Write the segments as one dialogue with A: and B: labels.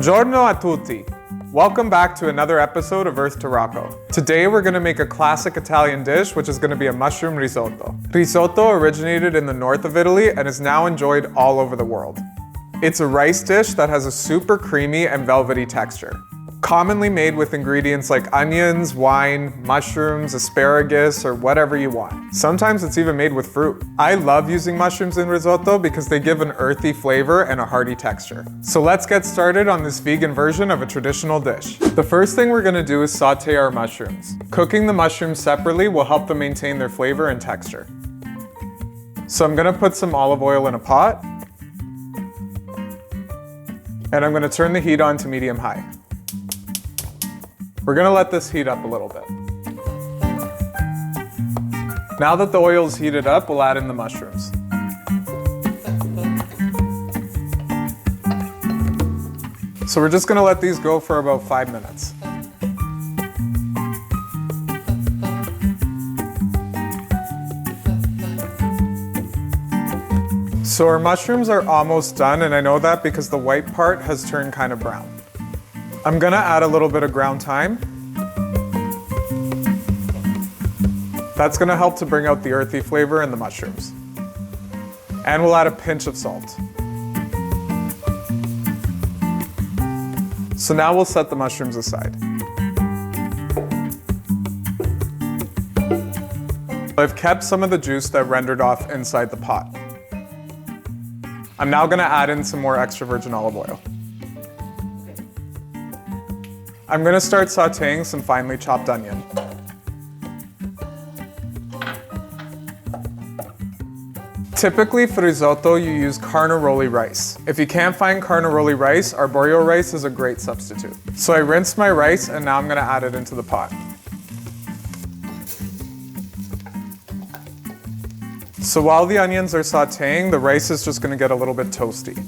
A: Buongiorno a tutti! Welcome back to another episode of Earth to Rocco. Today we're going to make a classic Italian dish, which is going to be a mushroom risotto. Risotto originated in the north of Italy and is now enjoyed all over the world. It's a rice dish that has a super creamy and velvety texture. Commonly made with ingredients like onions, wine, mushrooms, asparagus, or whatever you want. Sometimes it's even made with fruit. I love using mushrooms in risotto because they give an earthy flavor and a hearty texture. So let's get started on this vegan version of a traditional dish. The first thing we're gonna do is saute our mushrooms. Cooking the mushrooms separately will help them maintain their flavor and texture. So I'm gonna put some olive oil in a pot, and I'm gonna turn the heat on to medium-high. We're gonna let this heat up a little bit. Now that the oil is heated up, we'll add in the mushrooms. So we're just gonna let these go for about 5 minutes. So our mushrooms are almost done, and I know that because the white part has turned kind of brown. I'm gonna add a little bit of ground thyme. That's gonna help to bring out the earthy flavor in the mushrooms. And we'll add a pinch of salt. So now we'll set the mushrooms aside. I've kept some of the juice that rendered off inside the pot. I'm now gonna add in some more extra virgin olive oil. I'm gonna start sauteing some finely chopped onion. Typically for risotto, you use carnaroli rice. If you can't find carnaroli rice, arborio rice is a great substitute. So I rinsed my rice and now I'm gonna add it into the pot. So while the onions are sauteing, the rice is just gonna get a little bit toasty.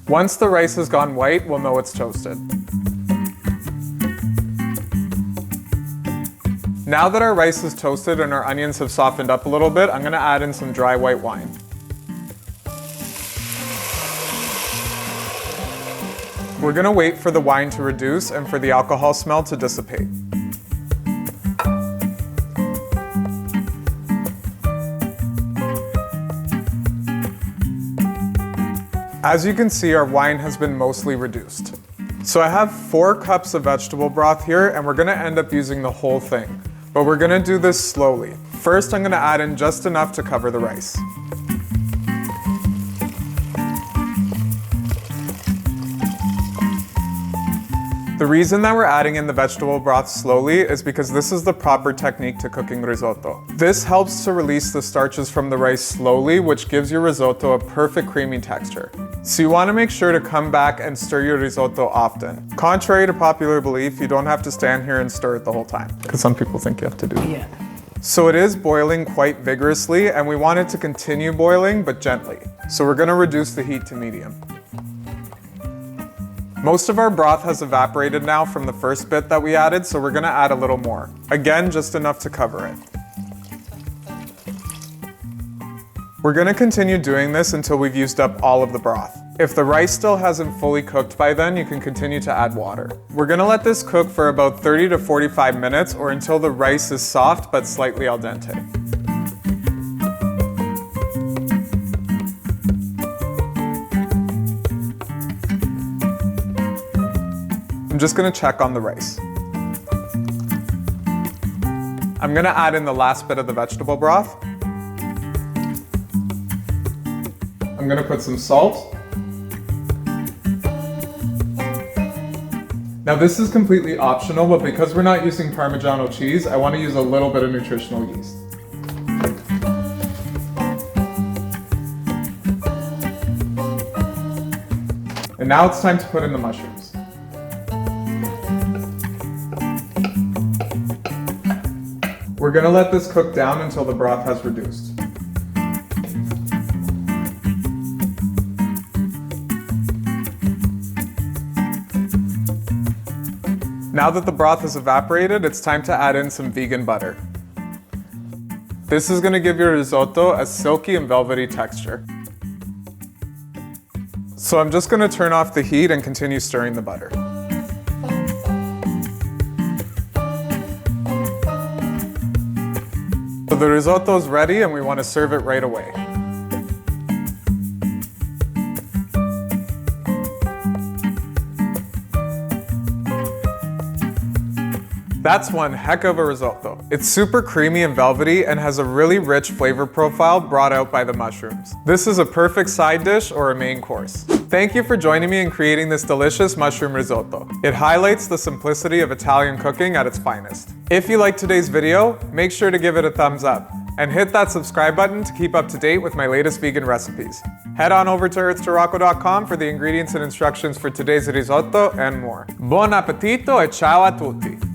A: Once the rice has gone white, we'll know it's toasted. Now that our rice is toasted and our onions have softened up a little bit, I'm gonna add in some dry white wine. We're gonna wait for the wine to reduce and for the alcohol smell to dissipate. As you can see, our wine has been mostly reduced. So I have 4 cups of vegetable broth here, and we're gonna end up using the whole thing. But we're gonna do this slowly. First, I'm gonna add in just enough to cover the rice. The reason that we're adding in the vegetable broth slowly is because this is the proper technique to cooking risotto. This helps to release the starches from the rice slowly, which gives your risotto a perfect creamy texture. So you want to make sure to come back and stir your risotto often. Contrary to popular belief, you don't have to stand here and stir it the whole time, because some people think you have to do it. Yeah. So it is boiling quite vigorously, and we want it to continue boiling, but gently. So we're going to reduce the heat to medium. Most of our broth has evaporated now from the first bit that we added, so we're gonna add a little more. Again, just enough to cover it. We're gonna continue doing this until we've used up all of the broth. If the rice still hasn't fully cooked by then, you can continue to add water. We're gonna let this cook for about 30 to 45 minutes or until the rice is soft but slightly al dente. I'm just gonna check on the rice. I'm gonna add in the last bit of the vegetable broth. I'm gonna put some salt. Now this is completely optional, but because we're not using Parmigiano cheese, I wanna use a little bit of nutritional yeast. And now it's time to put in the mushrooms. We're gonna let this cook down until the broth has reduced. Now that the broth has evaporated, it's time to add in some vegan butter. This is gonna give your risotto a silky and velvety texture. So I'm just gonna turn off the heat and continue stirring the butter. So the risotto is ready and we want to serve it right away. That's one heck of a risotto. It's super creamy and velvety and has a really rich flavor profile brought out by the mushrooms. This is a perfect side dish or a main course. Thank you for joining me in creating this delicious mushroom risotto. It highlights the simplicity of Italian cooking at its finest. If you liked today's video, make sure to give it a thumbs up and hit that subscribe button to keep up to date with my latest vegan recipes. Head on over to earthtorocco.com for the ingredients and instructions for today's risotto and more. Buon appetito e ciao a tutti!